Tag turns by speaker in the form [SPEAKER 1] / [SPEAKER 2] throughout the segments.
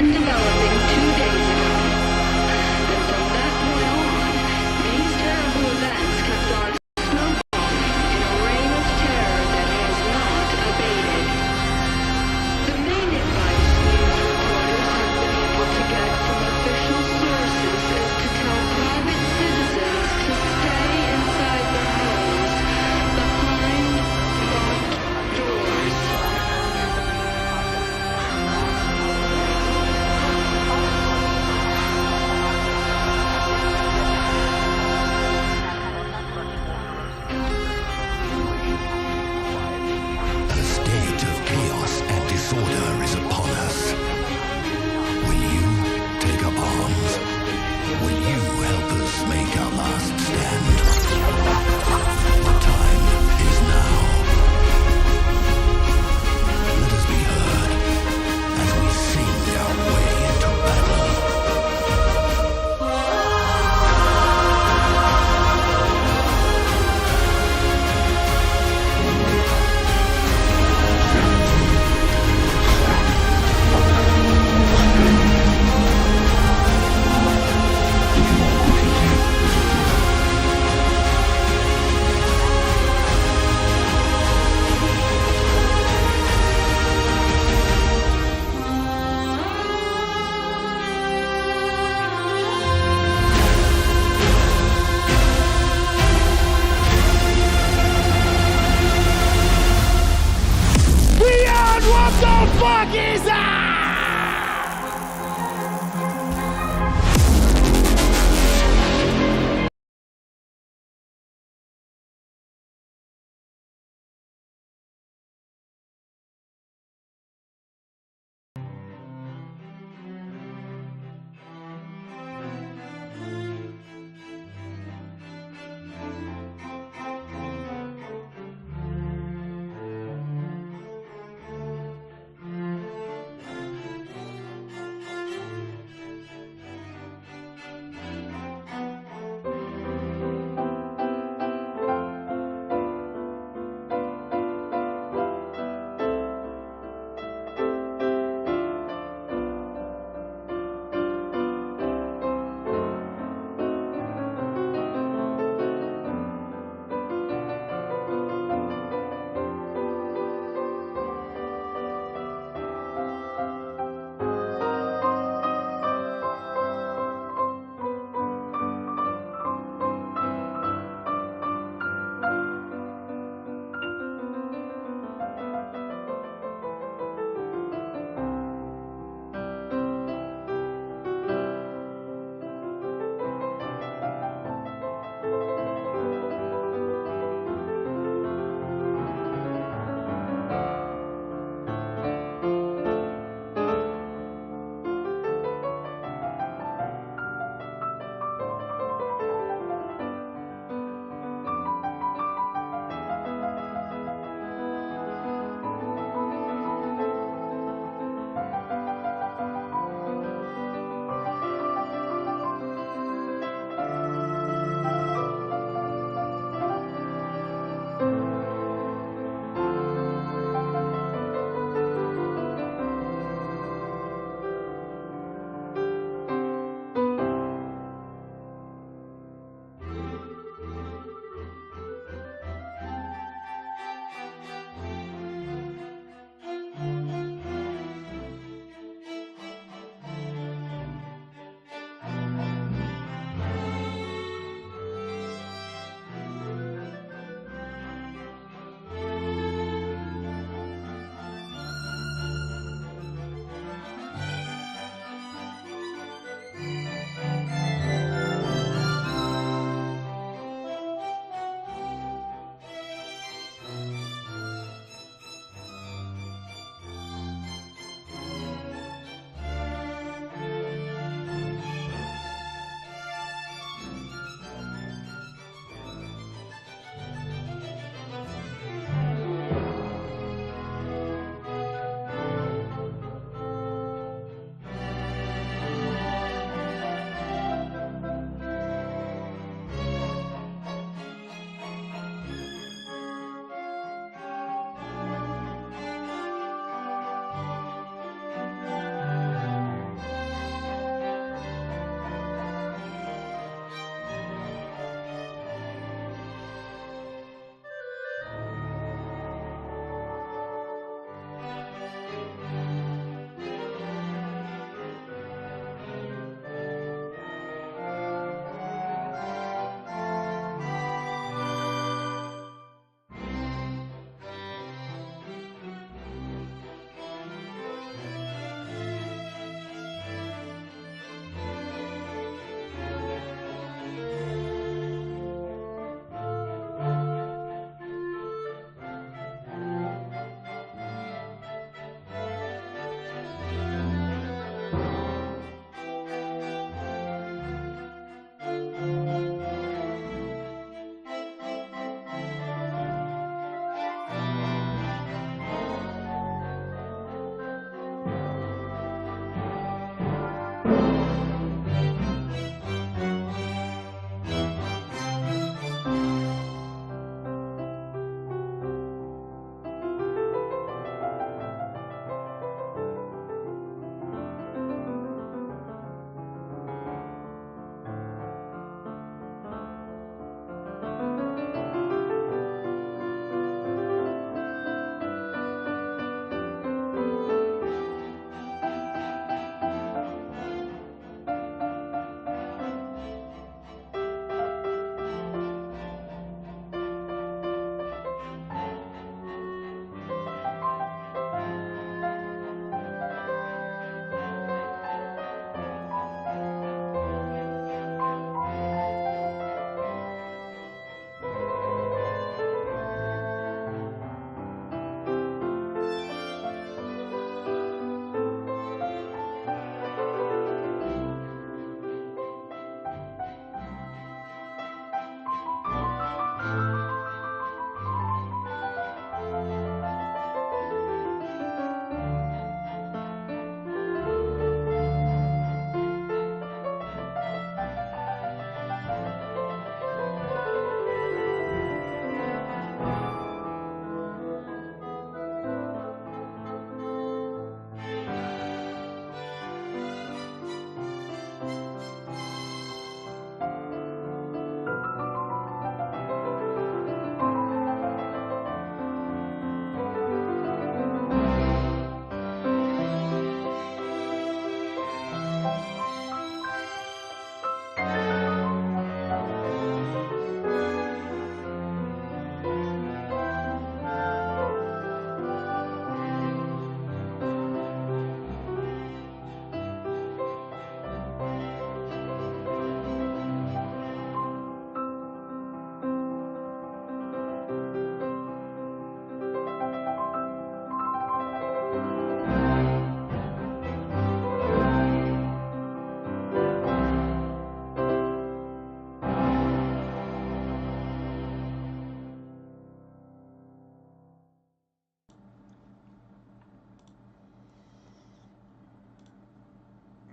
[SPEAKER 1] began developing 2 days ago. And from that point on, these terrible events kept on snowballing in a reign of terror that has not abated. The main advice news reporters have been able to get from official sources is to tell private citizens to stay inside their homes behind locked doors.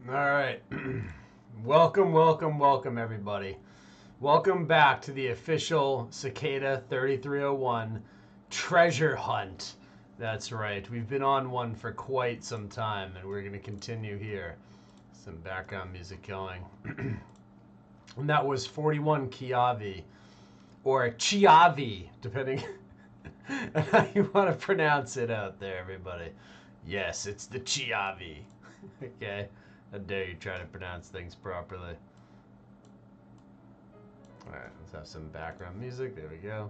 [SPEAKER 2] All right. Welcome, welcome, welcome, everybody. Welcome back to the official Cicada 3301 treasure hunt. That's right. We've been on one for quite some time, and we're going to continue here. Some background music going. And that was 41 Chiavi, or Chiavi, depending on how you want to pronounce it out there, everybody. Yes, it's the Chiavi. Okay? How dare you try to pronounce things properly. Alright, let's have some background music. There we go.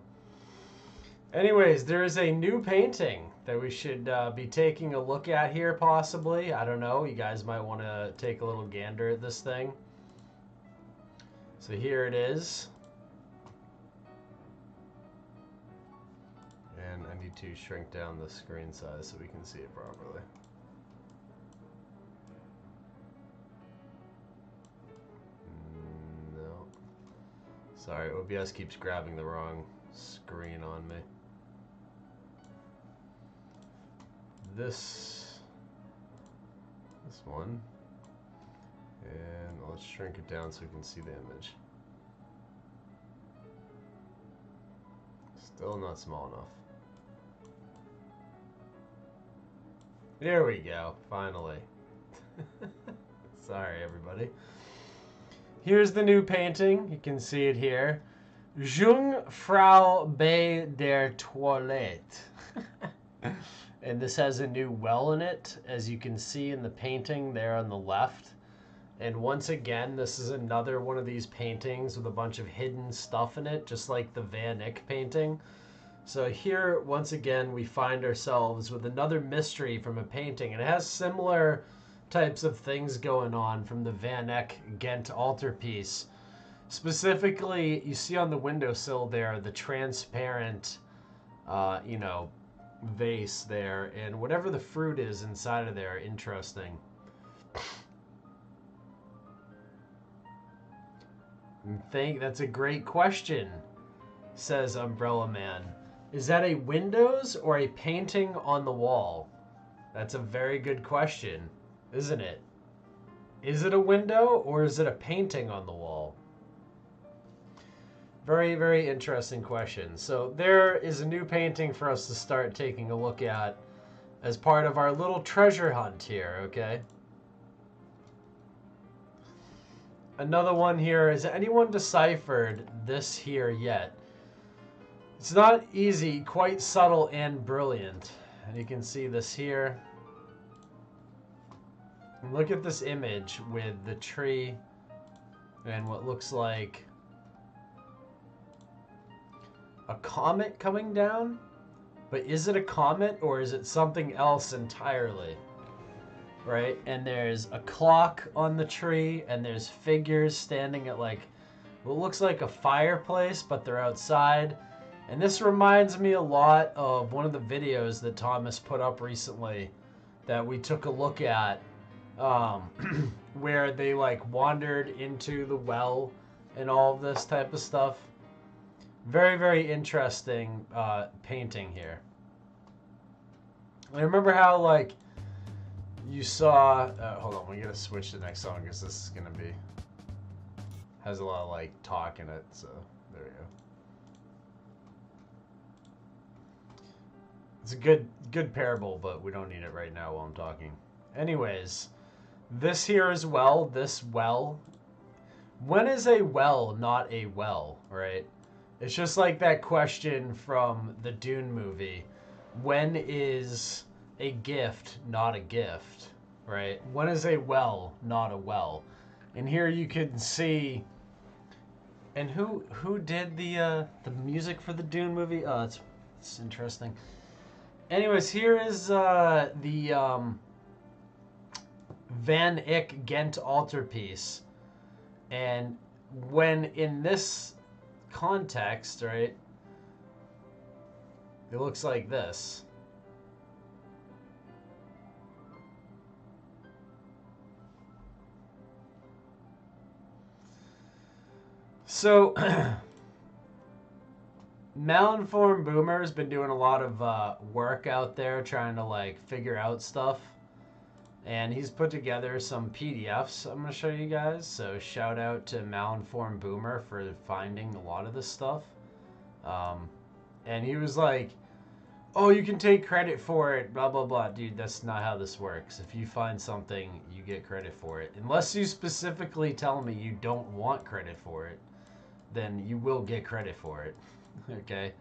[SPEAKER 2] Anyways, there is a new painting that we should be taking a look at here, possibly. I don't know. You guys might want to take a little gander at this thing. So here it is. And I need to shrink down the screen size so we can see it properly. No. Sorry, OBS keeps grabbing the wrong screen on me. This one. And let's shrink it down so we can see the image. Still not small enough. There we go, finally. Sorry, everybody. Here's the new painting. You can see it here. Jungfrau bei der Toilette. And this has a new well in it, as you can see in the painting there on the left. And once again, this is another one of these paintings with a bunch of hidden stuff in it, just like the Van Eyck painting. So here, once again, we find ourselves with another mystery from a painting. And it has similar types of things going on from the Van Eyck Ghent altarpiece. Specifically, you see on the windowsill there the transparent, vase there. And whatever the fruit is inside of there, interesting. That's a great question, says Umbrella Man. Is that a windows or a painting on the wall? That's a very good question, isn't it? Is it a window or is it a painting on the wall? Very, very interesting question. So there is a new painting for us to start taking a look at as part of our little treasure hunt here, okay? Another one here. Has anyone deciphered this here yet? It's not easy, quite subtle and brilliant. And you can see this here. And look at this image with the tree and what looks like a comet coming down. But is it a comet or is it something else entirely? Right? And there's a clock on the tree and there's figures standing at like what looks like a fireplace, but they're outside. And this reminds me a lot of one of the videos that Thomas put up recently that we took a look at, where they like wandered into the well and all of this type of stuff. Very, very interesting painting here. I remember how like you saw, hold on, we gotta switch to the next song because this is gonna be, has a lot of like talk in it, so there we go. It's a good parable, but we don't need it right now while I'm talking. Anyways, this here as well, this well. When is a well not a well, right? It's just like that question from the Dune movie. When is a gift not a gift, right? When is a well not a well? And here you can see, and who did the music for the Dune movie? Oh, it's interesting. Anyways, here is the Van Eyck Ghent altarpiece, and when in this context, right, it looks like this. So Malinformed Boomer has been doing a lot of work out there trying to like figure out stuff. And he's put together some PDFs I'm going to show you guys. So shout out to Malinformed Boomer for finding a lot of this stuff. And he was like, oh, you can take credit for it, blah, blah, blah. Dude, that's not how this works. If you find something, you get credit for it. Unless you specifically tell me you don't want credit for it, then you will get credit for it. Okay?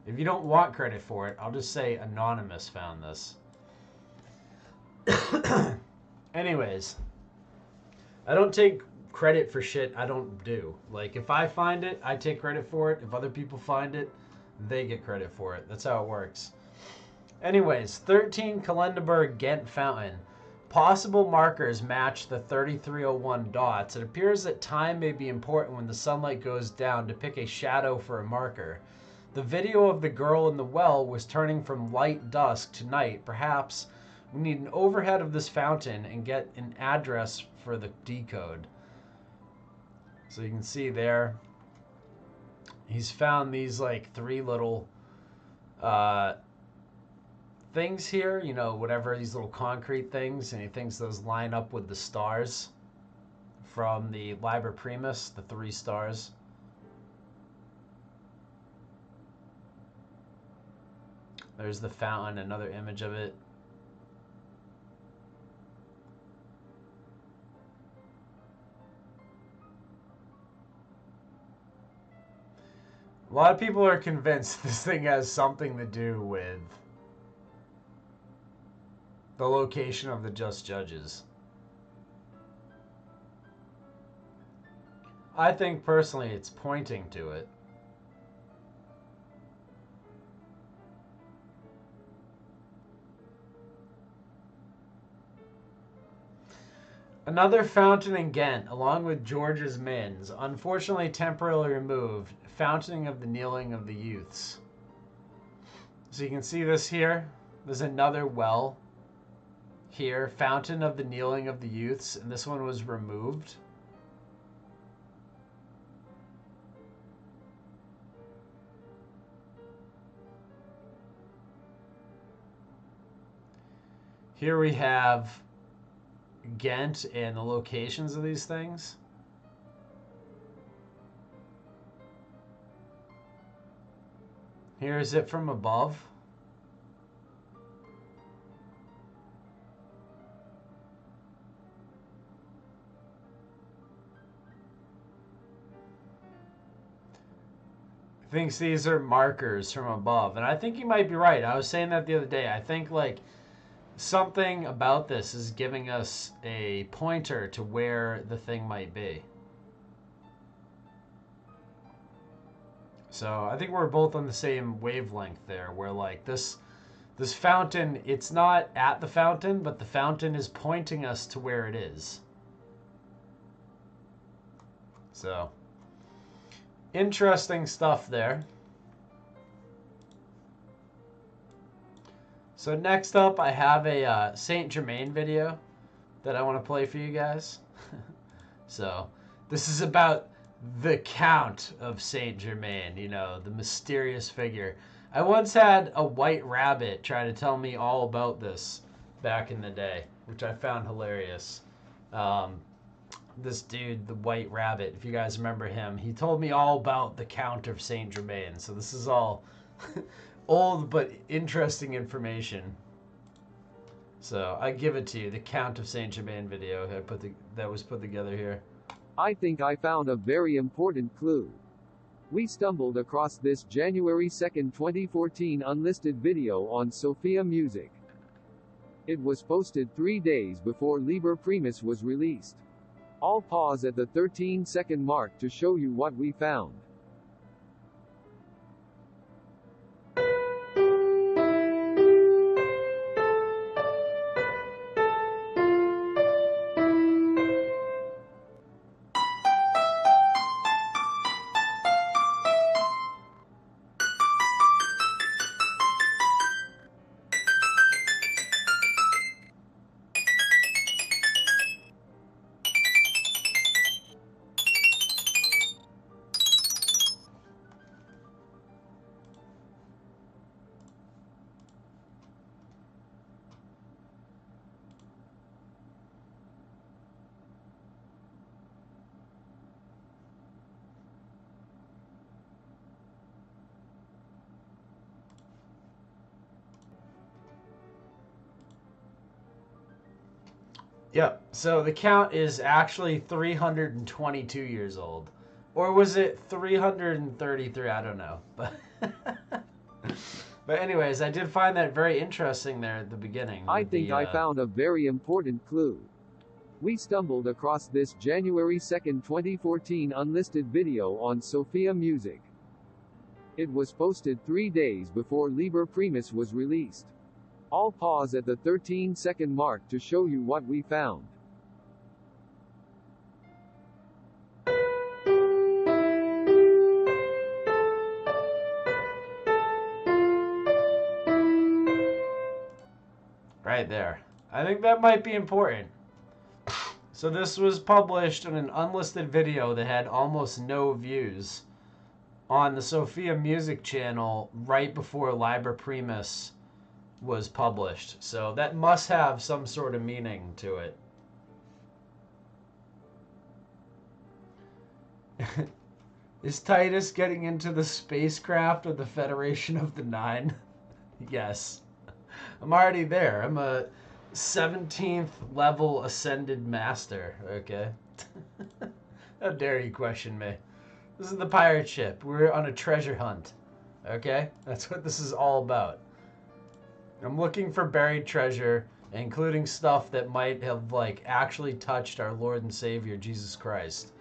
[SPEAKER 2] If you don't want credit for it, I'll just say Anonymous found this. Anyways, I don't take credit for shit I don't do. Like, if I find it, I take credit for it. If other people find it, they get credit for it. That's how it works. Anyways, 13 Kalenderberg Ghent Fountain. Possible markers match the 3301 dots. It appears that time may be important when the sunlight goes down to pick a shadow for a marker. The video of the girl in the well was turning from light dusk to night. Perhaps we need an overhead of this fountain and get an address for the decode. So you can see there, he's found these like 3 little things here, you know, whatever, these little concrete things, and he thinks those line up with the stars from the Liber Primus, the 3 stars. There's the fountain, another image of it. A lot of people are convinced this thing has something to do with the location of the Just Judges. I think personally it's pointing to it. Another fountain in Ghent, along with George's Mins, unfortunately temporarily removed, fountain of the kneeling of the youths. So you can see this here. There's another well here, fountain of the kneeling of the youths, and this one was removed. Here we have Ghent and the locations of these things. Here's it from above. Thinks these are markers from above, and I think you might be right. I was saying that the other day. I think like something about this is giving us a pointer to where the thing might be. So I think we're both on the same wavelength there, where like this fountain, it's not at the fountain, but the fountain is pointing us to where it is. So interesting stuff there. So next up, I have a Saint Germain video that I want to play for you guys. So this is about the Count of Saint Germain, you know, the mysterious figure. I once had a white rabbit try to tell me all about this back in the day, which I found hilarious. This dude, the white rabbit, if you guys remember him, he told me all about the Count of Saint Germain. So this is all old but interesting information. So I give it to you, the Count of Saint Germain video that was put together here.
[SPEAKER 3] I think I found a very important clue. We stumbled across this January 2nd, 2014 unlisted video on Sophia Music. It was posted 3 days before Liber Primus was released. I'll pause at the 13-second mark to show you what we found.
[SPEAKER 2] Yep. So the count is actually 322 years old. Or was it 333? I don't know. But but anyways, I did find that very interesting there at the beginning.
[SPEAKER 3] I think I found a very important clue. We stumbled across this January 2nd, 2014 unlisted video on Sophia Music. It was posted 3 days before Liber Primus was released. I'll pause at the 13-second mark to show you what we found.
[SPEAKER 2] Right there. I think that might be important. So this was published in an unlisted video that had almost no views on the Sophia Music channel right before Liber Primus was published. So that must have some sort of meaning to it. Is Titus getting into the spacecraft of the Federation of the Nine? Yes. I'm already there. I'm a 17th level ascended master, okay? How dare you question me? This is the pirate ship. We're on a treasure hunt, okay? That's what this is all about. I'm looking for buried treasure, including stuff that might have, like, actually touched our Lord and Savior, Jesus Christ.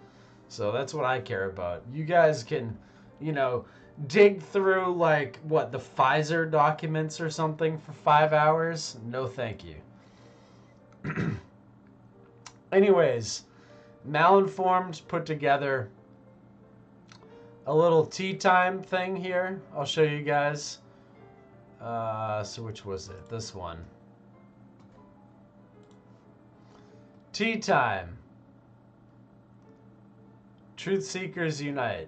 [SPEAKER 2] So that's what I care about. You guys can, you know, dig through, like, what, the Pfizer documents or something for 5 hours? No, thank you. Anyways, Malinformed put together a little tea time thing here. I'll show you guys. So which was it? This one. Tea time. Truth Seekers Unite.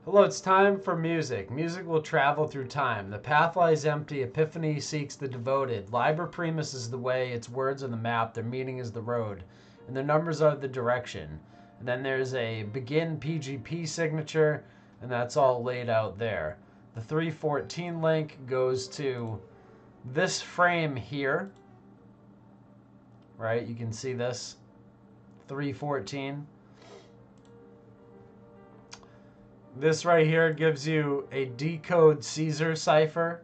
[SPEAKER 2] Hello, it's time for music. Music will travel through time. The path lies empty. Epiphany seeks the devoted. Liber Primus is the way. Its words are the map. Their meaning is the road. And their numbers are the direction. And then there's a begin PGP signature. And that's all laid out there. The 314 link goes to this frame here. Right? You can see this. 314. This right here gives you a decode Caesar cipher,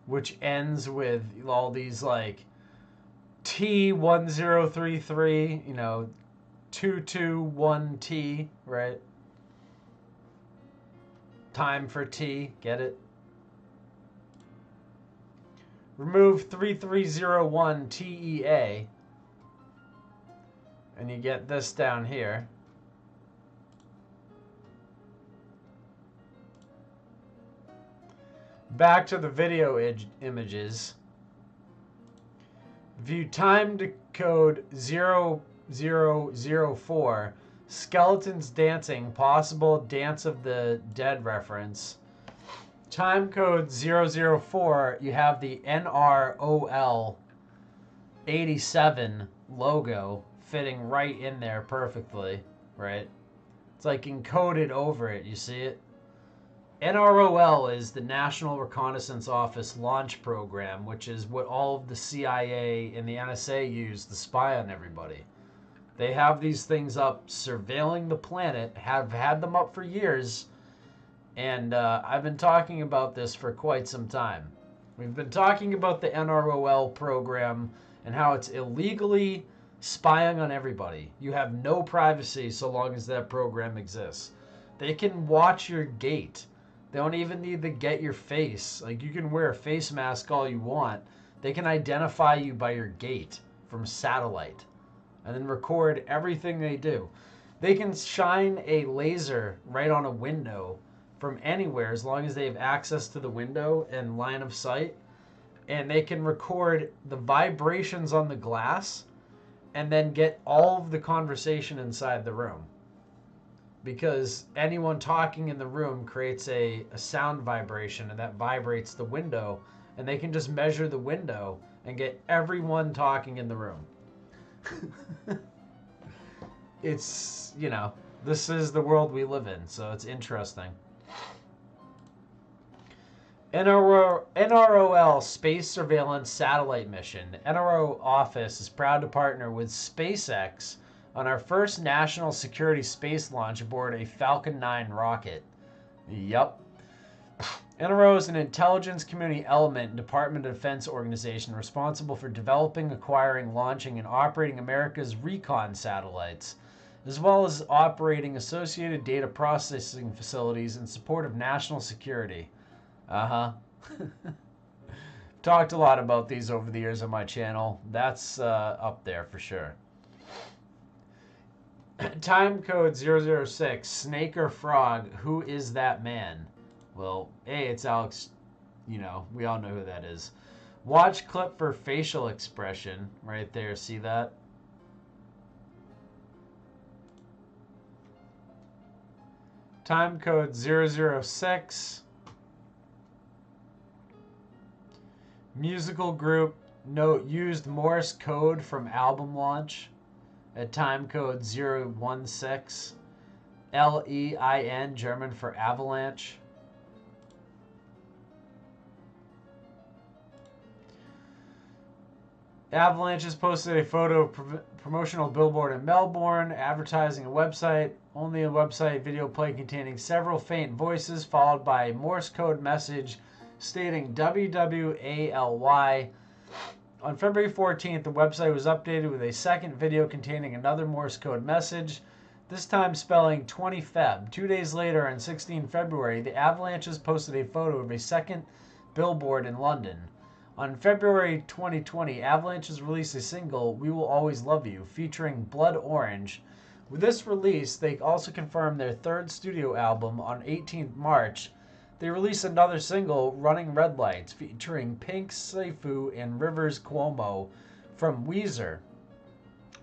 [SPEAKER 2] which ends with all these like T1033, you know, 221T, right? Time for T, get it? Remove 3301 TEA, and you get this down here. Back to the video images. View time to code 0004. Skeletons dancing. Possible Dance of the Dead reference. Time code 004. You have the NROL 87 logo fitting right in there perfectly. Right? It's like encoded over it. You see it? NROL is the National Reconnaissance Office Launch Program, which is what all of the CIA and the NSA use to spy on everybody. They have these things up surveilling the planet, have had them up for years, and I've been talking about this for quite some time. We've been talking about the NROL program and how it's illegally spying on everybody. You have no privacy so long as that program exists. They can watch your gait. They don't even need to get your face. Like, you can wear a face mask all you want. They can identify you by your gait from satellite and then record everything they do. They can shine a laser right on a window from anywhere as long as they have access to the window and line of sight. And they can record the vibrations on the glass and then get all of the conversation inside the room. Because anyone talking in the room creates a sound vibration, and that vibrates the window, and they can just measure the window and get everyone talking in the room. It's, you know, this is the world we live in, so it's interesting. NROL Space Surveillance Satellite Mission. NRO Office is proud to partner with SpaceX on our first national security space launch aboard a Falcon 9 rocket. Yup. NRO is an intelligence community element in Department of Defense organization responsible for developing, acquiring, launching, and operating America's recon satellites, as well as operating associated data processing facilities in support of national security. Talked a lot about these over the years on my channel. That's up there for sure. Time code 006, Snake or Frog, who is that man? Well, A, it's Alex, you know, we all know who that is. Watch clip for facial expression, right there, see that? Time code 006. Musical group, note, used Morse code from album launch at time code 016. LEIN, German for avalanche. Avalanche has posted a photo of promotional billboard in Melbourne, advertising a website. Only a website video play containing several faint voices, followed by a Morse code message stating WWALY. On February 14th, the website was updated with a second video containing another Morse code message, this time spelling 20 Feb. 2 days later, on 16 February, the Avalanches posted a photo of a second billboard in London. On February 2020, Avalanches released a single, We Will Always Love You, featuring Blood Orange. With this release, they also confirmed their third studio album on 18th March. They released another single, Running Red Lights, featuring Pink Seifu and Rivers Cuomo from Weezer.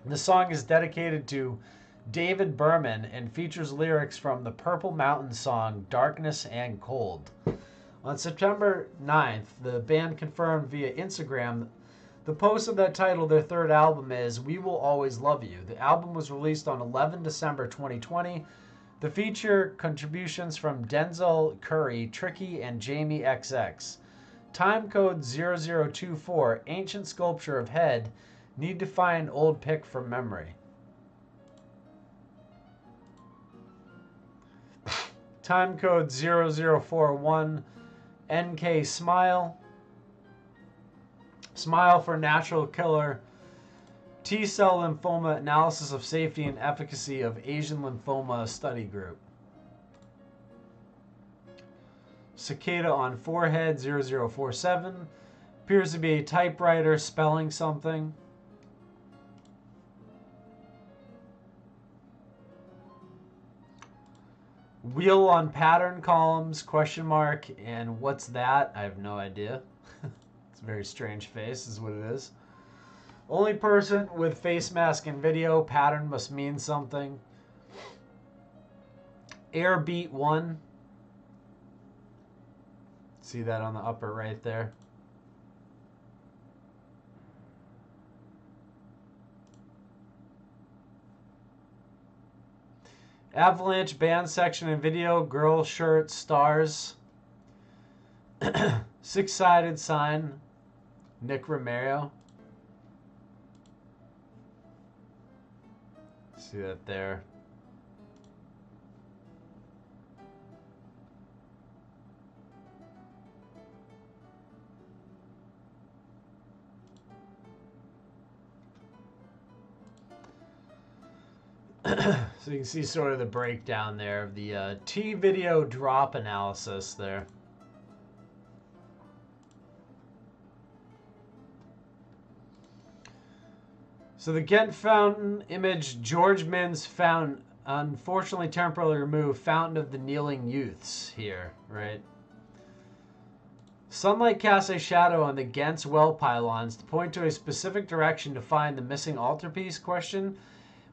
[SPEAKER 2] The song is dedicated to David Berman and features lyrics from the Purple Mountain song Darkness and Cold. On September 9th, the band confirmed via Instagram the post of that title, their third album, is We Will Always Love You. The album was released on 11 December 2020. The feature contributions from Denzel Curry, Tricky, and Jamie XX. Time code 0024, ancient sculpture of head. Need to find old pic from memory. Time code 0041, NK Smile. Smile for natural killer. T-cell lymphoma analysis of safety and efficacy of Asian lymphoma study group. Cicada on forehead 0047. Appears to be a typewriter spelling something. Wheel on pattern columns, question mark, and what's that? I have no idea. It's a very strange face is what it is. Only person with face mask and video, pattern must mean something. Airbeat 1. See that on the upper right there. Avalanche band section and video, girl shirt, stars. Six-sided sign, Nick Romero. See that there. So you can see sort of the breakdown there of the T-video drop analysis there. So the Ghent fountain image, George Mintz found, unfortunately temporarily removed, Fountain of the Kneeling Youths here, right? Sunlight casts a shadow on the Ghent's well pylons to point to a specific direction to find the missing altarpiece. Question: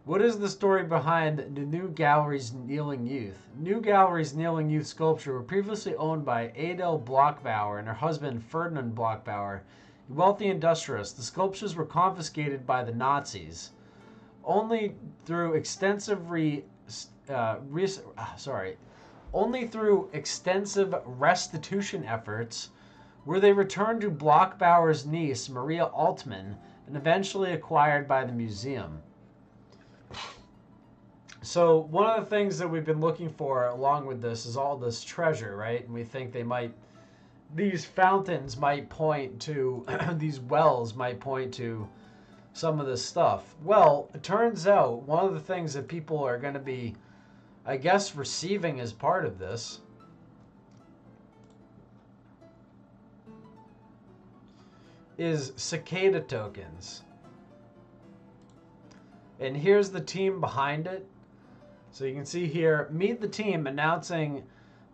[SPEAKER 2] what is the story behind the New Gallery's Kneeling Youth? New Gallery's Kneeling Youth sculpture were previously owned by Adele Blockbauer and her husband Ferdinand Blockbauer, a wealthy industrialist. The sculptures were confiscated by the Nazis. Only through extensive Only through extensive restitution efforts were they returned to Bloch-Bauer's niece, Maria Altmann, and eventually acquired by the museum. So one of the things that we've been looking for along with this is all this treasure, right? And we think these fountains might point to, these wells might point to some of this stuff. Well, it turns out one of the things that people are going to be, I guess, receiving as part of this is Cicada tokens. And here's the team behind it. So you can see here, meet the team announcing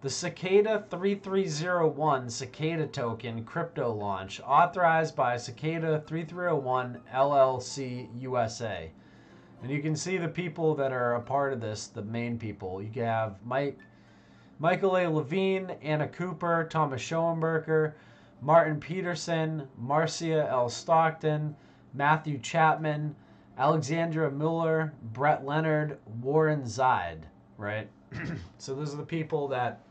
[SPEAKER 2] the Cicada 3301 Cicada token crypto launch, authorized by Cicada 3301 LLC USA. And you can see the people that are a part of this, the main people. You have Michael A. Levine, Anna Cooper, Thomas Schoenberger, Martin Peterson, Marcia L. Stockton, Matthew Chapman, Alexandra Miller, Brett Leonard, Warren Zide, right? So those are the people that,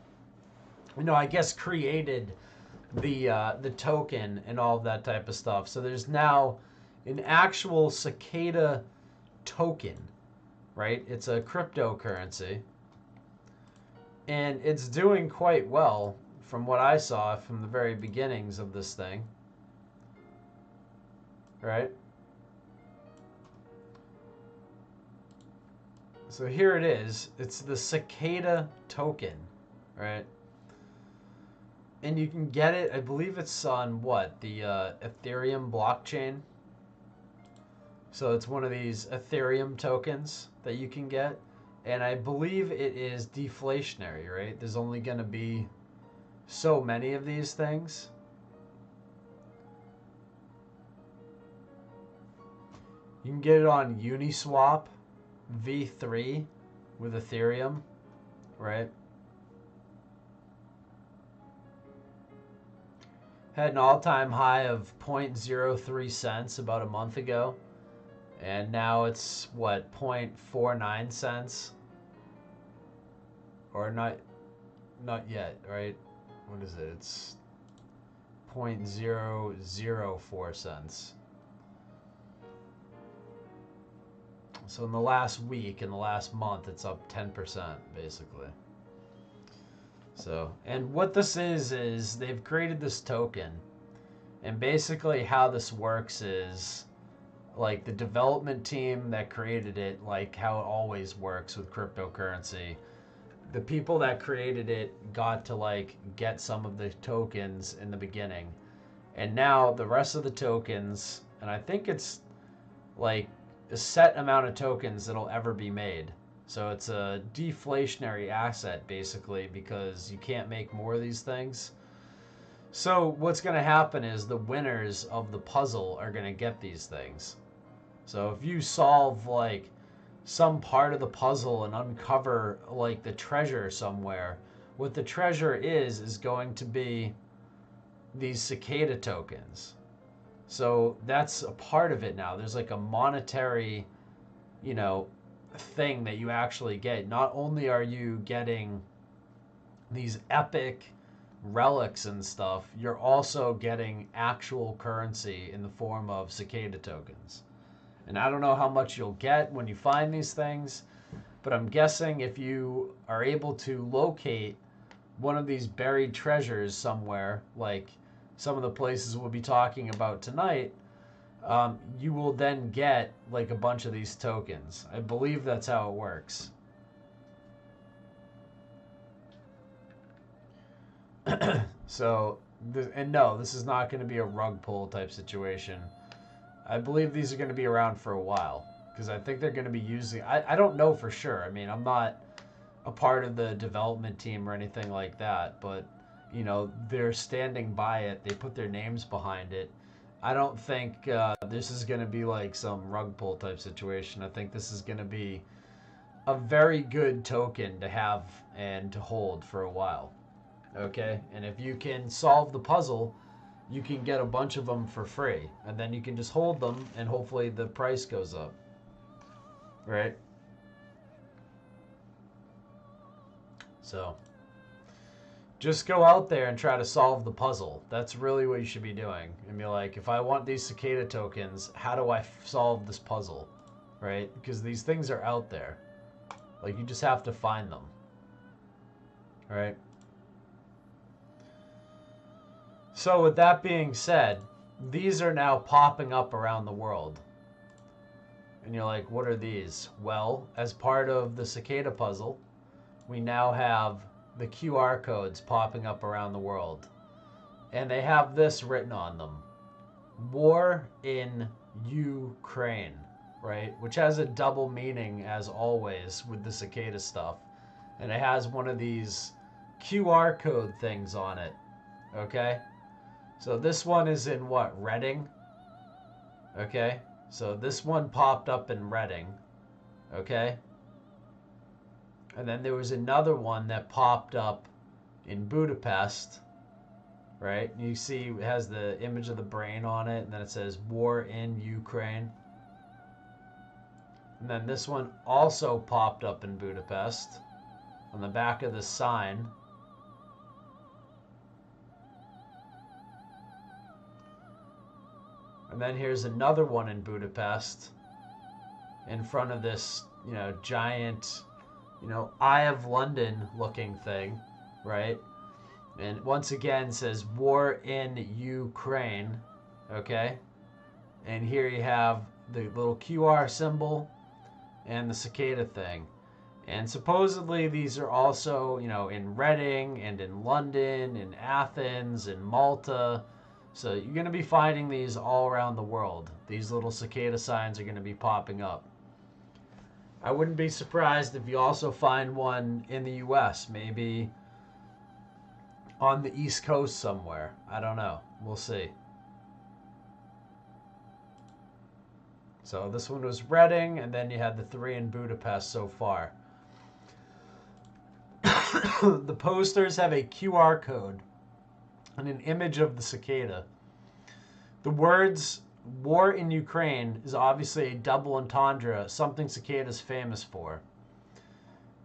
[SPEAKER 2] I guess created the token and all of that type of stuff. So there's now an actual Cicada token, right? It's a cryptocurrency, and it's doing quite well from what I saw from the very beginnings of this thing, right? So here it is. It's the Cicada token, right? And you can get it, I believe it's on what? The Ethereum blockchain. So it's one of these Ethereum tokens that you can get. And I believe it is deflationary, right? There's only going to be so many of these things. You can get it on Uniswap V3 with Ethereum, right? Had an all-time high of 0.03 cents about a month ago, and now it's what, 0.49 cents, or not yet, right? What is it? It's 0.004 cents. So in the last week, in the last month, it's up 10%, basically. So, and what this is they've created this token. And basically how this works is, like, the development team that created it, like how it always works with cryptocurrency, the people that created it got to, like, get some of the tokens in the beginning. And now the rest of the tokens, and I think it's, like, a set amount of tokens that'll ever be made. So it's a deflationary asset, basically, because you can't make more of these things. So what's going to happen is the winners of the puzzle are going to get these things. So if you solve, like, some part of the puzzle and uncover, like, the treasure somewhere, what the treasure is going to be these Cicada tokens. So that's a part of it now. There's like a monetary, thing that you actually get. Not only are you getting these epic relics and stuff, you're also getting actual currency in the form of Cicada tokens. And I don't know how much you'll get when you find these things, but I'm guessing if you are able to locate one of these buried treasures somewhere, like some of the places we'll be talking about tonight, you will then get like a bunch of these tokens. I believe that's how it works. So, no, this is not going to be a rug pull type situation. I believe these are going to be around for a while, because I think they're going to be using, I don't know for sure. I mean, I'm not a part of the development team or anything like that, but they're standing by it. They put their names behind it. I don't think this is going to be like some rug pull type situation. I think this is going to be a very good token to have and to hold for a while. Okay? And if you can solve the puzzle, you can get a bunch of them for free. And then you can just hold them, and hopefully the price goes up. Right? So, just go out there and try to solve the puzzle. That's really what you should be doing. And be like, if I want these Cicada tokens, how do I solve this puzzle? Right? Because these things are out there. Like, you just have to find them. Right? So with that being said, these are now popping up around the world. And you're like, what are these? Well, as part of the Cicada puzzle, we now have the QR codes popping up around the world. And they have this written on them. War in Ukraine, right? Which has a double meaning, as always, with the Cicada stuff. And it has one of these QR code things on it, okay? So this one is in what, Reading? Okay, so this one popped up in Reading, okay? And then there was another one that popped up in Budapest, right? You see it has the image of the brain on it, and then it says War in Ukraine. And then this one also popped up in Budapest on the back of the sign. And then here's another one in Budapest in front of this, you know, giant, you know, Eye of London looking thing, right? And once again says War in Ukraine, okay? And here you have the little QR symbol and the Cicada thing. And supposedly these are also, you know, in Reading and in London, in Athens, in Malta. So you're going to be finding these all around the world. These little Cicada signs are going to be popping up. I wouldn't be surprised if you also find one in the US, maybe on the East Coast somewhere. I don't know. We'll see. So this one was Reading, and then you had the 3 in Budapest so far. The posters have a QR code and an image of the cicada. The words War in Ukraine is obviously a double entendre, something Cicada's famous for.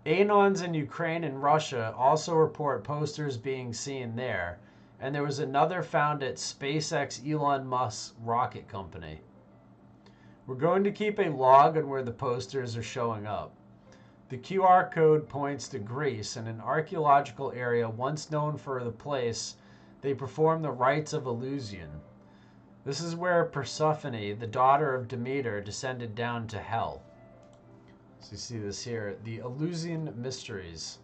[SPEAKER 2] Anons in Ukraine and Russia also report posters being seen there, and there was another found at SpaceX Elon Musk's rocket company. We're going to keep a log on where the posters are showing up. The QR code points to Greece and an archaeological area once known for the place they performed the rites of Eleusinion. This is where Persephone, the daughter of Demeter, descended down to hell. So you see this here, the Eleusinian mysteries.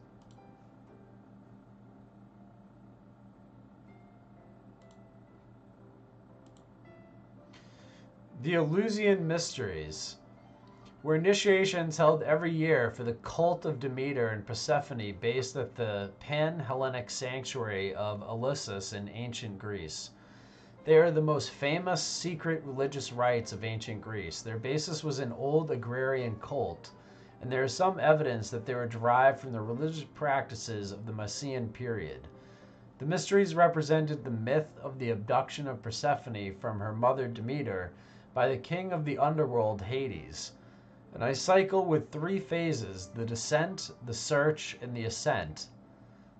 [SPEAKER 2] The Eleusinian mysteries were initiations held every year for the cult of Demeter and Persephone based at the Pan-Hellenic sanctuary of Eleusis in ancient Greece. They are the most famous secret religious rites of ancient Greece. Their basis was an old agrarian cult, and there is some evidence that they were derived from the religious practices of the Mycenaean period. The mysteries represented the myth of the abduction of Persephone from her mother Demeter by the king of the underworld Hades. And I cycle with 3 phases: the descent, the search, and the ascent.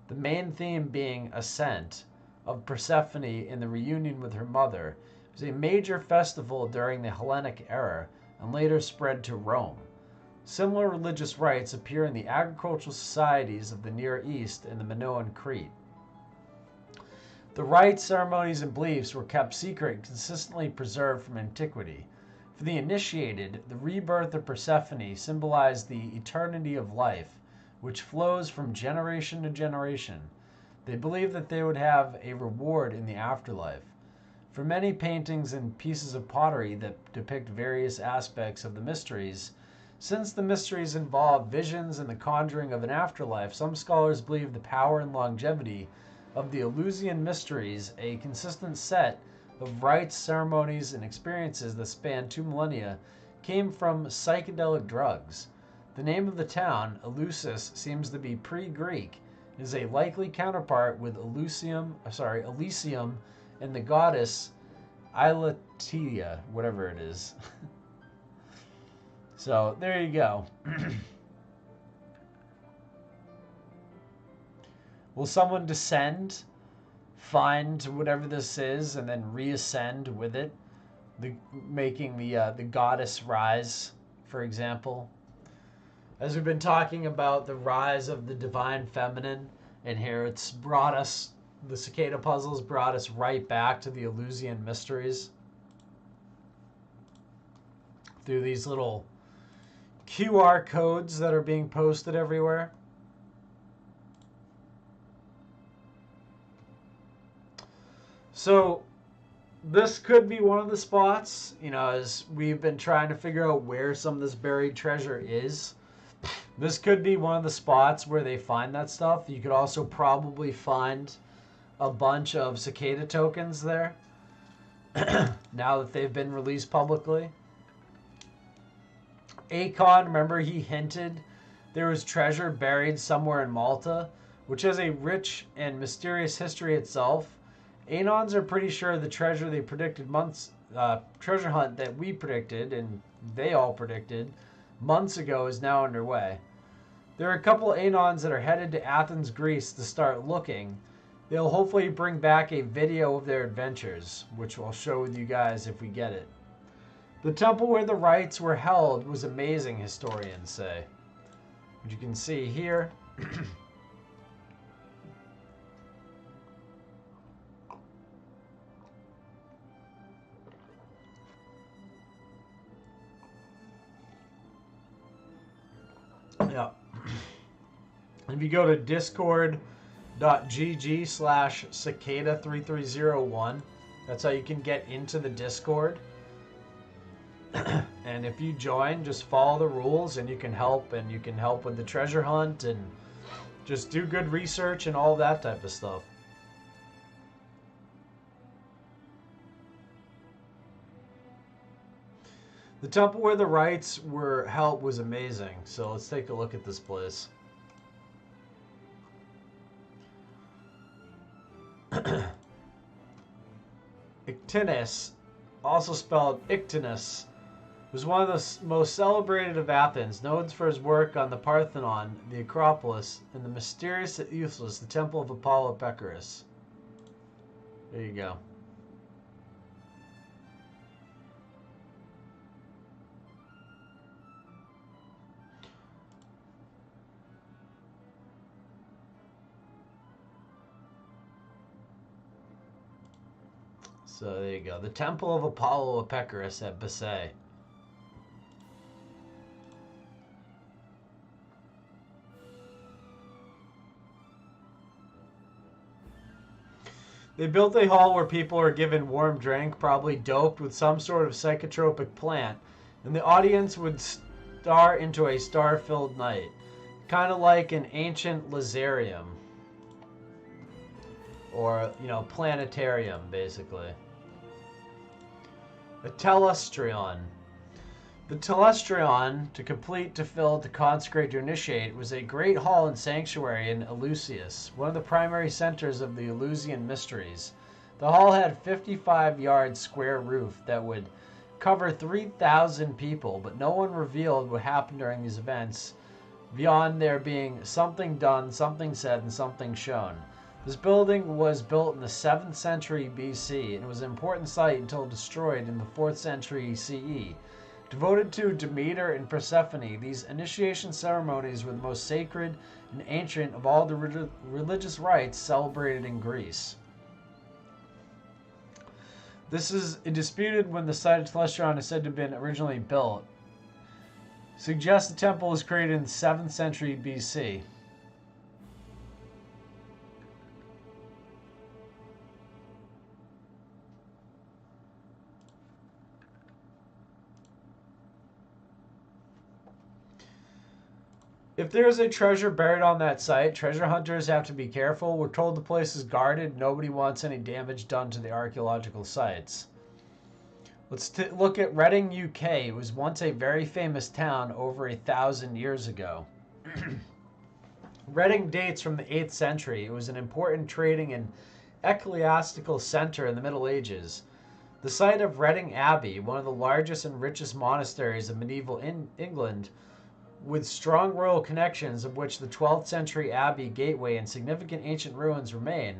[SPEAKER 2] The main theme being ascent of Persephone in the reunion with her mother. It was a major festival during the Hellenic era and later spread to Rome. Similar religious rites appear in the agricultural societies of the Near East and the Minoan Crete. The rites, ceremonies, and beliefs were kept secret and consistently preserved from antiquity. For the initiated, the rebirth of Persephone symbolized the eternity of life, which flows from generation to generation. They believed that they would have a reward in the afterlife. For many paintings and pieces of pottery that depict various aspects of the mysteries, since the mysteries involve visions and the conjuring of an afterlife, some scholars believe the power and longevity of the Eleusinian mysteries, a consistent set of rites, ceremonies, and experiences that span 2 millennia, came from psychedelic drugs. The name of the town, Eleusis, seems to be pre-Greek, is a likely counterpart with Elysium and the goddess Eiletia, whatever it is. So there you go. Will someone descend, find whatever this is, and then reascend with it, making the goddess rise, for example? As we've been talking about the rise of the divine feminine, and here it's brought us, the Cicada puzzles brought us right back to the Eleusinian mysteries through these little QR codes that are being posted everywhere. So this could be one of the spots, you know, as we've been trying to figure out where some of this buried treasure is. This could be one of the spots where they find that stuff. You could also probably find a bunch of Cicada tokens there now that they've been released publicly. Akon, remember, he hinted there was treasure buried somewhere in Malta, which has a rich and mysterious history itself. Anons are pretty sure the treasure they predicted treasure hunt that we predicted, and they all predicted, months ago is now underway. There are a couple Anons that are headed to Athens, Greece to start looking. They'll hopefully bring back a video of their adventures, which I'll show with you guys if we get it. The temple where the rites were held was amazing, historians say. As you can see here, yeah. If you go to discord.gg/cicada3301, that's how you can get into the Discord. And if you join, just follow the rules and you can help with the treasure hunt and just do good research and all that type of stuff. The temple where the rites were held was amazing. So let's take a look at this place. Ictinus, also spelled Ictinus, was one of the most celebrated of Athens, known for his work on the Parthenon, the Acropolis, and the mysterious yet useless, the Temple of Apollo Pecarus. There you go. So there you go. The Temple of Apollo Pecarus at Bassae. They built a hall where people are given warm drink, probably doped with some sort of psychotropic plant, and the audience would star into a star-filled night. Kind of like an ancient Lazarium. Or, you know, planetarium, basically. The Telestrion. The Telestrion, to complete, to fill, to consecrate, to initiate, was a great hall and sanctuary in Eleusis, one of the primary centers of the Eleusinian mysteries. The hall had 55-yard square roof that would cover 3,000 people, but no one revealed what happened during these events, beyond there being something done, something said, and something shown. This building was built in the 7th century BC, and it was an important site until destroyed in the 4th century CE. Devoted to Demeter and Persephone, these initiation ceremonies were the most sacred and ancient of all the religious rites celebrated in Greece. This is disputed when the site of Telestrion is said to have been originally built. Suggests the temple was created in the 7th century BC. If there is a treasure buried on that site, treasure hunters have to be careful. We're told the place is guarded. Nobody wants any damage done to the archaeological sites. Let's look at Reading, UK. It was once a very famous town over 1,000 years ago. Reading dates from the 8th century. It was an important trading and ecclesiastical center in the Middle Ages. The site of Reading Abbey, one of the largest and richest monasteries of medieval England, with strong royal connections, of which the 12th century abbey gateway and significant ancient ruins remain.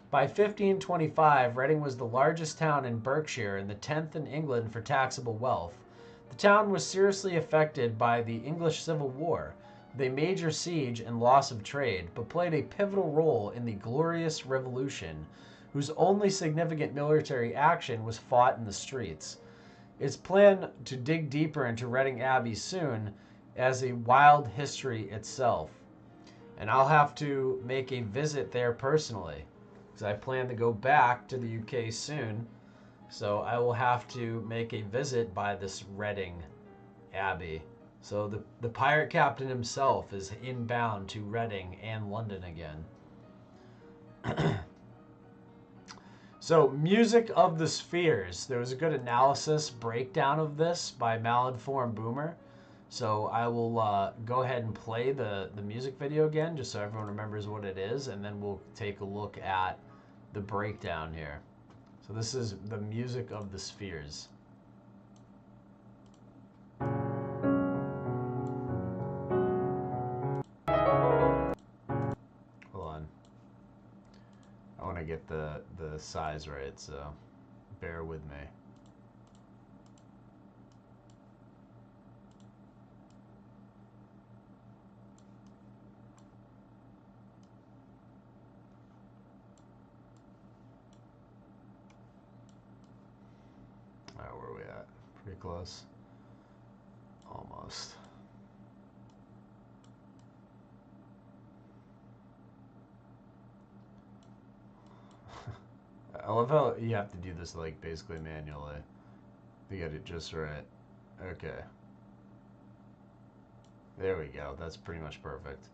[SPEAKER 2] By 1525, Reading was the largest town in Berkshire and the 10th in England for taxable wealth. The town was seriously affected by the English Civil War, the major siege and loss of trade, but played a pivotal role in the Glorious Revolution, whose only significant military action was fought in the streets. It's planned to dig deeper into Reading Abbey soon as a wild history itself. And I'll have to make a visit there personally, because I plan to go back to the UK soon. So I will have to make a visit by this Reading Abbey. So the pirate captain himself is inbound to Reading and London again. So, Music of the Spheres. There was a good analysis breakdown of this by Malinformed Boomer. So I will go ahead and play the music video again, just so everyone remembers what it is, and then we'll take a look at the breakdown here. So this is the Music of the Spheres. Hold on. I want to get the size right, so bear with me. Where are we at? Pretty close. Almost. I love how you have to do this like basically manually to get it just right. Okay. There we go. That's pretty much perfect.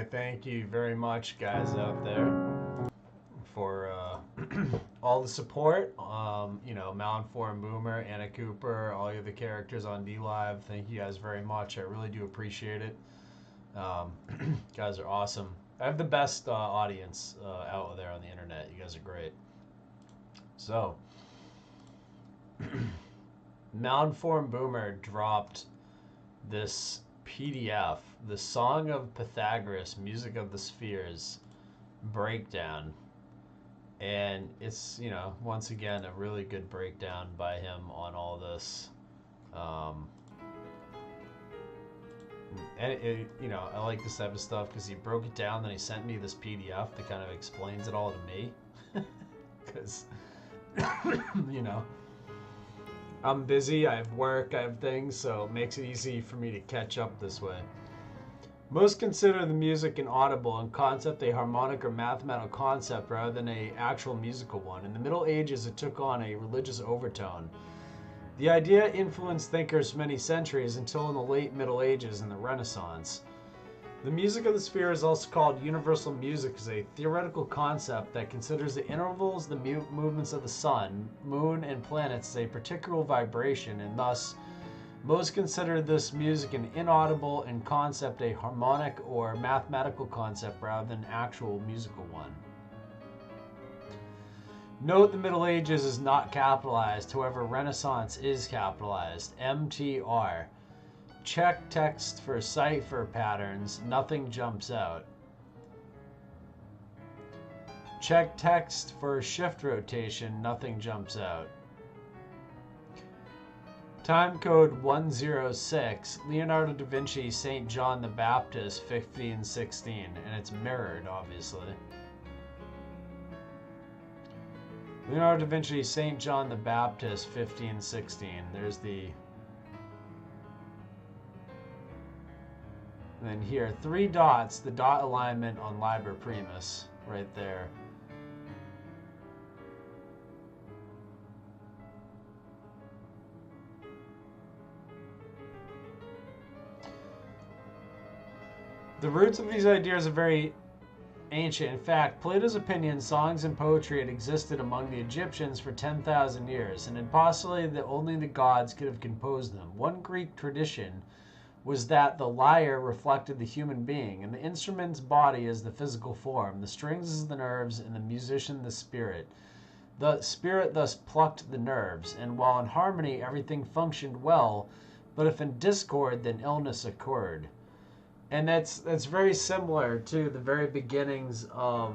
[SPEAKER 2] I thank you very much, guys out there, for all the support. You know, Malfour, Boomer, Anna Cooper, all the other characters on DLive. Thank you guys very much. I really do appreciate it. Guys are awesome. I have the best audience out there on the internet. You guys are great. So, Malfour Boomer dropped this PDF, the Song of Pythagoras, Music of the Spheres breakdown. And it's, you know, once again, a really good breakdown by him on all this. And you know, I like this type of stuff because he broke it down, then he sent me this PDF that kind of explains it all to me. Because, you know, I'm busy, I have work, I have things, so it makes it easy for me to catch up this way. Most consider the music inaudible in concept a harmonic or mathematical concept rather than an actual musical one. In the Middle Ages, it took on a religious overtone. The idea influenced thinkers for many centuries until in the late Middle Ages and the Renaissance. The music of the sphere is also called universal music, is a theoretical concept that considers the intervals, the movements of the sun, moon, and planets as a particular vibration, and thus most consider this music an inaudible in concept a harmonic or mathematical concept rather than an actual musical one. Note the Middle Ages is not capitalized, however Renaissance is capitalized. MTR. Check text for cipher patterns, nothing jumps out. Check text for shift rotation, nothing jumps out. Time code 106, Leonardo da Vinci, St. John the Baptist, 1516, and it's mirrored, obviously. Leonardo da Vinci, St. John the Baptist, 1516. There's the... And then here, 3 dots, the dot alignment on Liber Primus, right there. The roots of these ideas are very ancient. In fact, Plato's opinion, songs and poetry had existed among the Egyptians for 10,000 years, and possibly only the gods could have composed them. One Greek tradition was that the lyre reflected the human being, and the instrument's body is the physical form, the strings is the nerves, and the musician the spirit. The spirit thus plucked the nerves, and while in harmony everything functioned well, but if in discord, then illness occurred. And that's very similar to the very beginnings of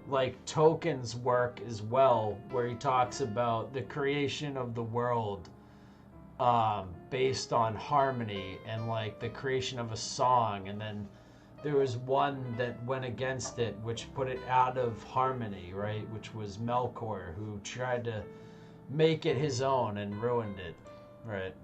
[SPEAKER 2] like Tolkien's work as well, where he talks about the creation of the world based on harmony and like the creation of a song, and then there was one that went against it, which put it out of harmony, right? Which was Melkor, who tried to make it his own and ruined it, right?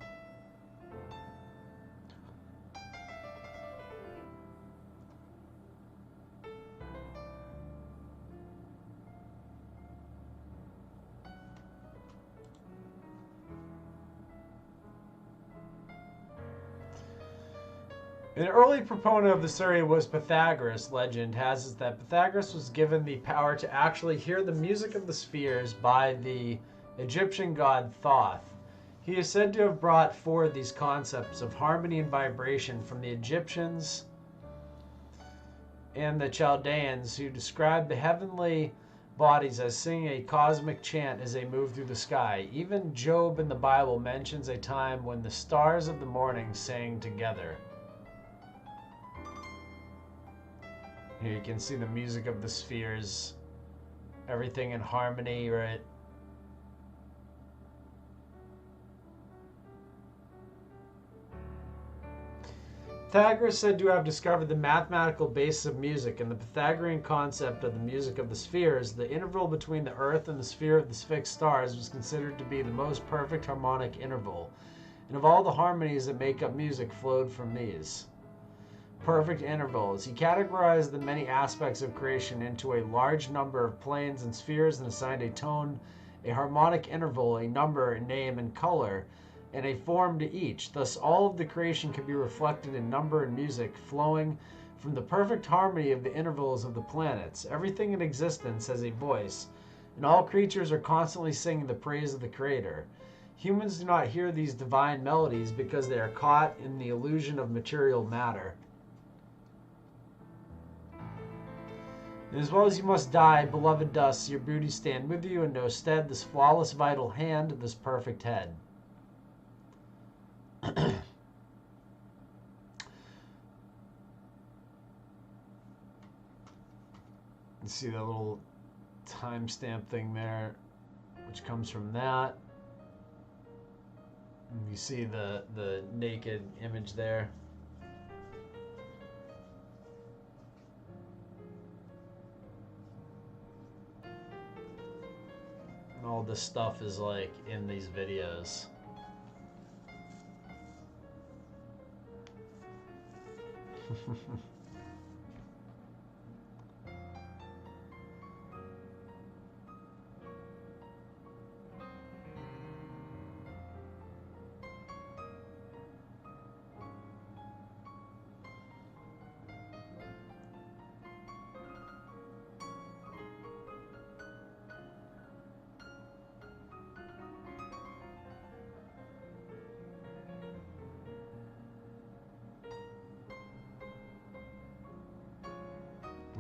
[SPEAKER 2] An early proponent of this theory was Pythagoras. Legend has it that Pythagoras was given the power to actually hear the music of the spheres by the Egyptian god Thoth. He is said to have brought forward these concepts of harmony and vibration from the Egyptians and the Chaldeans, who described the heavenly bodies as singing a cosmic chant as they move through the sky. Even Job in the Bible mentions a time when the stars of the morning sang together. Here you can see the music of the spheres, everything in harmony, right? Pythagoras said to have discovered the mathematical basis of music, and the Pythagorean concept of the music of the spheres. The interval between the Earth and the sphere of the fixed stars was considered to be the most perfect harmonic interval, and of all the harmonies that make up music flowed from these perfect intervals. He categorized the many aspects of creation into a large number of planes and spheres and assigned a tone, a harmonic interval, a number, a name, and color, and a form to each. Thus all of the creation can be reflected in number and music flowing from the perfect harmony of the intervals of the planets. Everything in existence has a voice, and all creatures are constantly singing the praise of the Creator. Humans do not hear these divine melodies because they are caught in the illusion of material matter. And as well as you must die, beloved dust, your beauty stand with you in no stead, this flawless vital hand, this perfect head. You see that little timestamp thing there, which comes from that. And you see the naked image there. And all this stuff is like in these videos.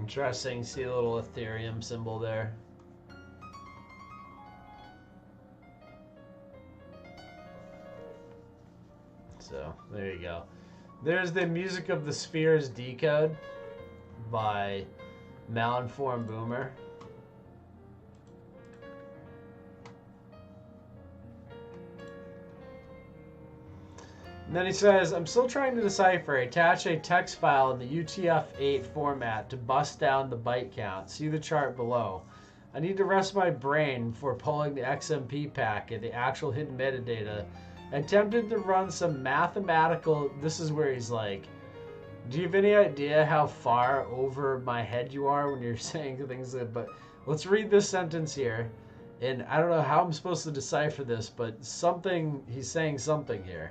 [SPEAKER 2] Interesting, see a little Ethereum symbol there. So, there you go. There's the Music of the Spheres Decode by Malinformed Boomer. And then he says, I'm still trying to decipher. Attach a text file in the UTF-8 format to bust down the byte count. See the chart below. I need to rest my brain before pulling the XMP packet, the actual hidden metadata. I attempted to run some mathematical... This is where he's like, do you have any idea how far over my head you are when you're saying things that... But let's read this sentence here. And I don't know how I'm supposed to decipher this, but something... He's saying something here.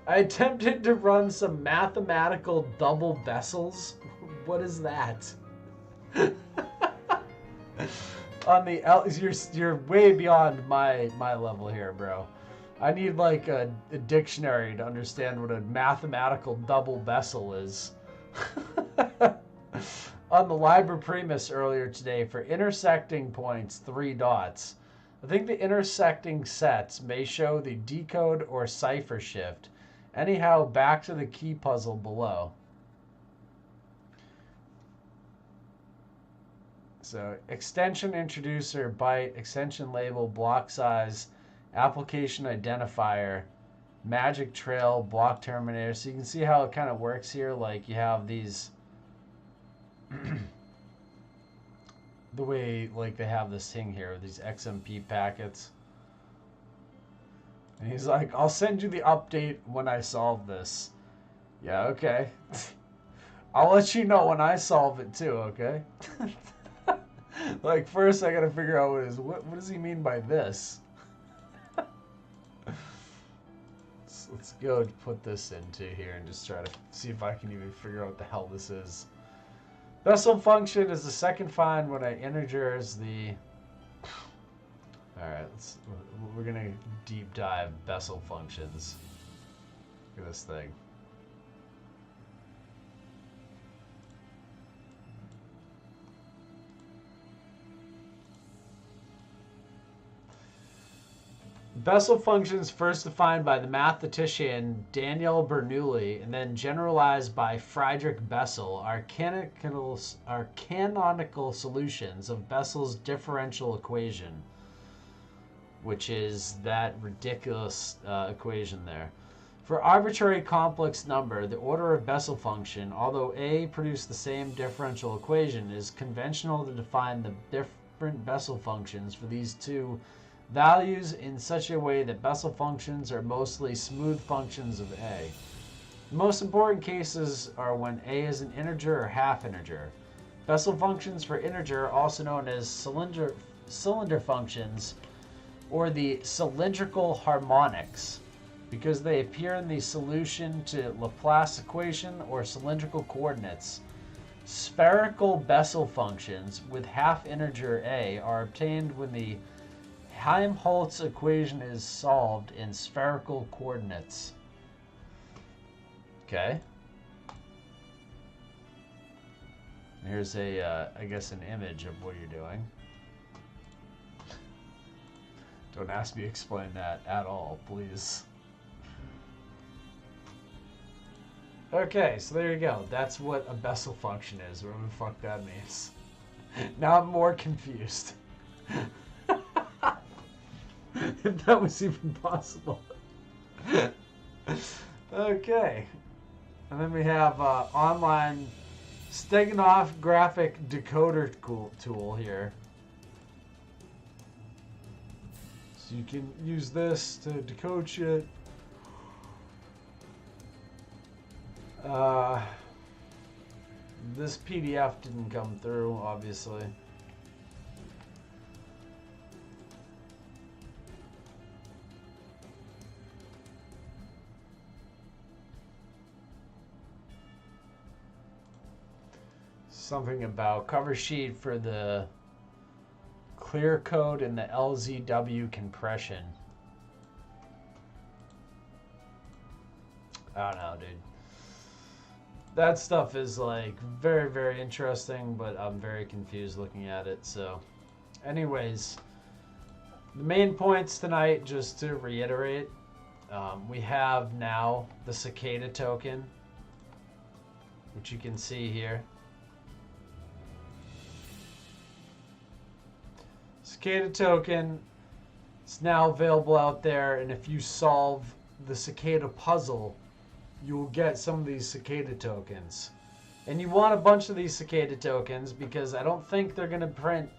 [SPEAKER 2] I attempted to run some mathematical double bezels. What is that? On the L, you're way beyond my level here, bro. I need like a dictionary to understand what a mathematical double bezel is. On the Liber Primus earlier today, for intersecting points, 3 dots. I think the intersecting sets may show the decode or cipher shift. Anyhow, back to the key puzzle below. So, extension introducer, byte, extension label, block size, application identifier, magic trail, block terminator. So you can see how it kind of works here. Like you have these, the way like they have this thing here, these XMP packets. And he's like, I'll send you the update when I solve this. Yeah, okay. I'll let you know when I solve it too, okay? Like, first I gotta figure out what does he mean by this? Let's go put this into here and just try to see if I can even figure out what the hell this is. Vessel function is the second find when I integers the... Alright, we're going to deep dive Bessel functions. Look at this thing. Bessel functions first defined by the mathematician Daniel Bernoulli and then generalized by Friedrich Bessel are canonical solutions of Bessel's differential equation, which is that ridiculous equation there. For arbitrary complex number, the order of Bessel function, although A produce the same differential equation, is conventional to define the different Bessel functions for these two values in such a way that Bessel functions are mostly smooth functions of A. The most important cases are when A is an integer or half integer. Bessel functions for integer, also known as cylinder functions, or the cylindrical harmonics, because they appear in the solution to Laplace equation or cylindrical coordinates. Spherical Bessel functions with half integer a are obtained when the Helmholtz equation is solved in spherical coordinates. Okay. Here's a, I guess, an image of what you're doing. Don't ask me to explain that at all, please. Okay, so there you go. That's what a Bessel function is, whatever the fuck that means. Now I'm more confused. If that was even possible. Okay. And then we have online Steganov graphic decoder tool here. So you can use this to decode shit. This PDF didn't come through, obviously. Something about cover sheet for the clear code and the LZW compression. I don't know, dude. That stuff is like very, very interesting, but I'm very confused looking at it. So anyways, the main points tonight, just to reiterate, we have now the Cicada token, which you can see here. Cicada token is now available out there, and if you solve the Cicada puzzle, you will get some of these Cicada tokens. And you want a bunch of these Cicada tokens because I don't think they're going to print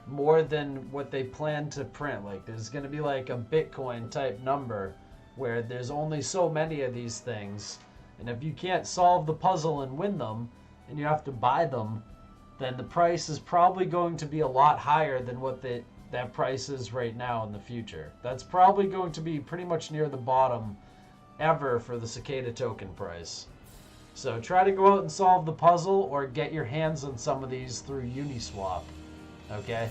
[SPEAKER 2] more than what they plan to print. Like, there's going to be like a Bitcoin type number where there's only so many of these things, and if you can't solve the puzzle and win them, and you have to buy them, then the price is probably going to be a lot higher than what that price is right now in the future. That's probably going to be pretty much near the bottom ever for the Cicada token price. So try to go out and solve the puzzle or get your hands on some of these through UNISWAP. Okay?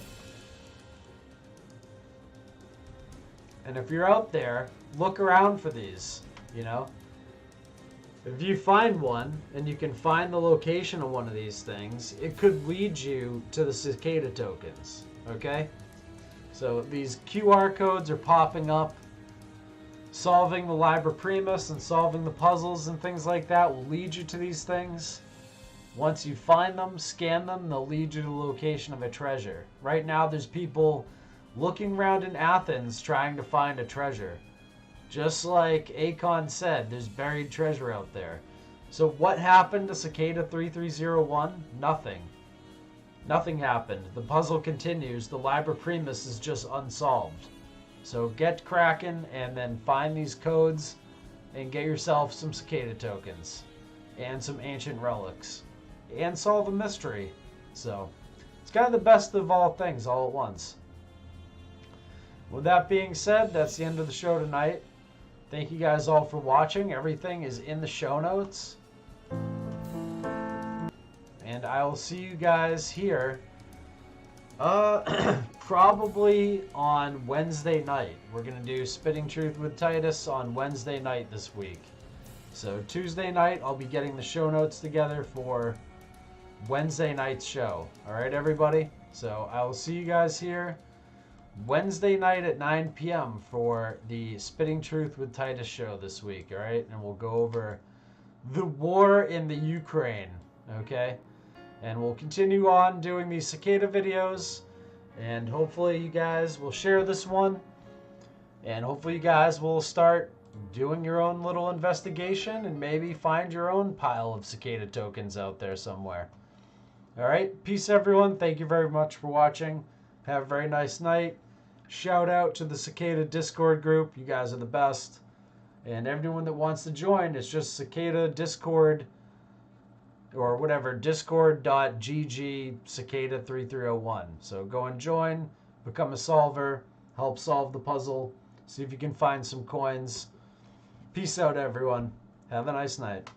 [SPEAKER 2] And if you're out there, look around for these, you know? If you find one, and you can find the location of one of these things, it could lead you to the Cicada tokens, okay? So these QR codes are popping up. Solving the Liber Primus and solving the puzzles and things like that will lead you to these things. Once you find them, scan them, they'll lead you to the location of a treasure. Right now, there's people looking around in Athens trying to find a treasure. Just like Akon said, there's buried treasure out there. So what happened to Cicada 3301? Nothing. Nothing happened. The puzzle continues. The Liber Primus is just unsolved. So get cracking and then find these codes and get yourself some Cicada tokens and some ancient relics and solve a mystery. So it's kind of the best of all things all at once. With that being said, that's the end of the show tonight. Thank you guys all for watching. Everything is in the show notes. And I will see you guys here probably on Wednesday night. We're going to do Spitting Truth with Titus on Wednesday night this week. So Tuesday night, I'll be getting the show notes together for Wednesday night's show. All right, everybody? So I will see you guys here Wednesday night at 9 p.m. for the Spitting Truth with Titus show this week, all right? And we'll go over the war in the Ukraine, okay? And we'll continue on doing these Cicada videos, and hopefully you guys will share this one, and hopefully you guys will start doing your own little investigation and maybe find your own pile of Cicada tokens out there somewhere. All right, peace everyone. Thank you very much for watching. Have a very nice night. Shout out to the Cicada Discord group. You guys are the best. And everyone that wants to join, it's just Cicada Discord or whatever, discord.gg Cicada 3301. So go and join, become a solver, help solve the puzzle, see if you can find some coins. Peace out, everyone. Have a nice night.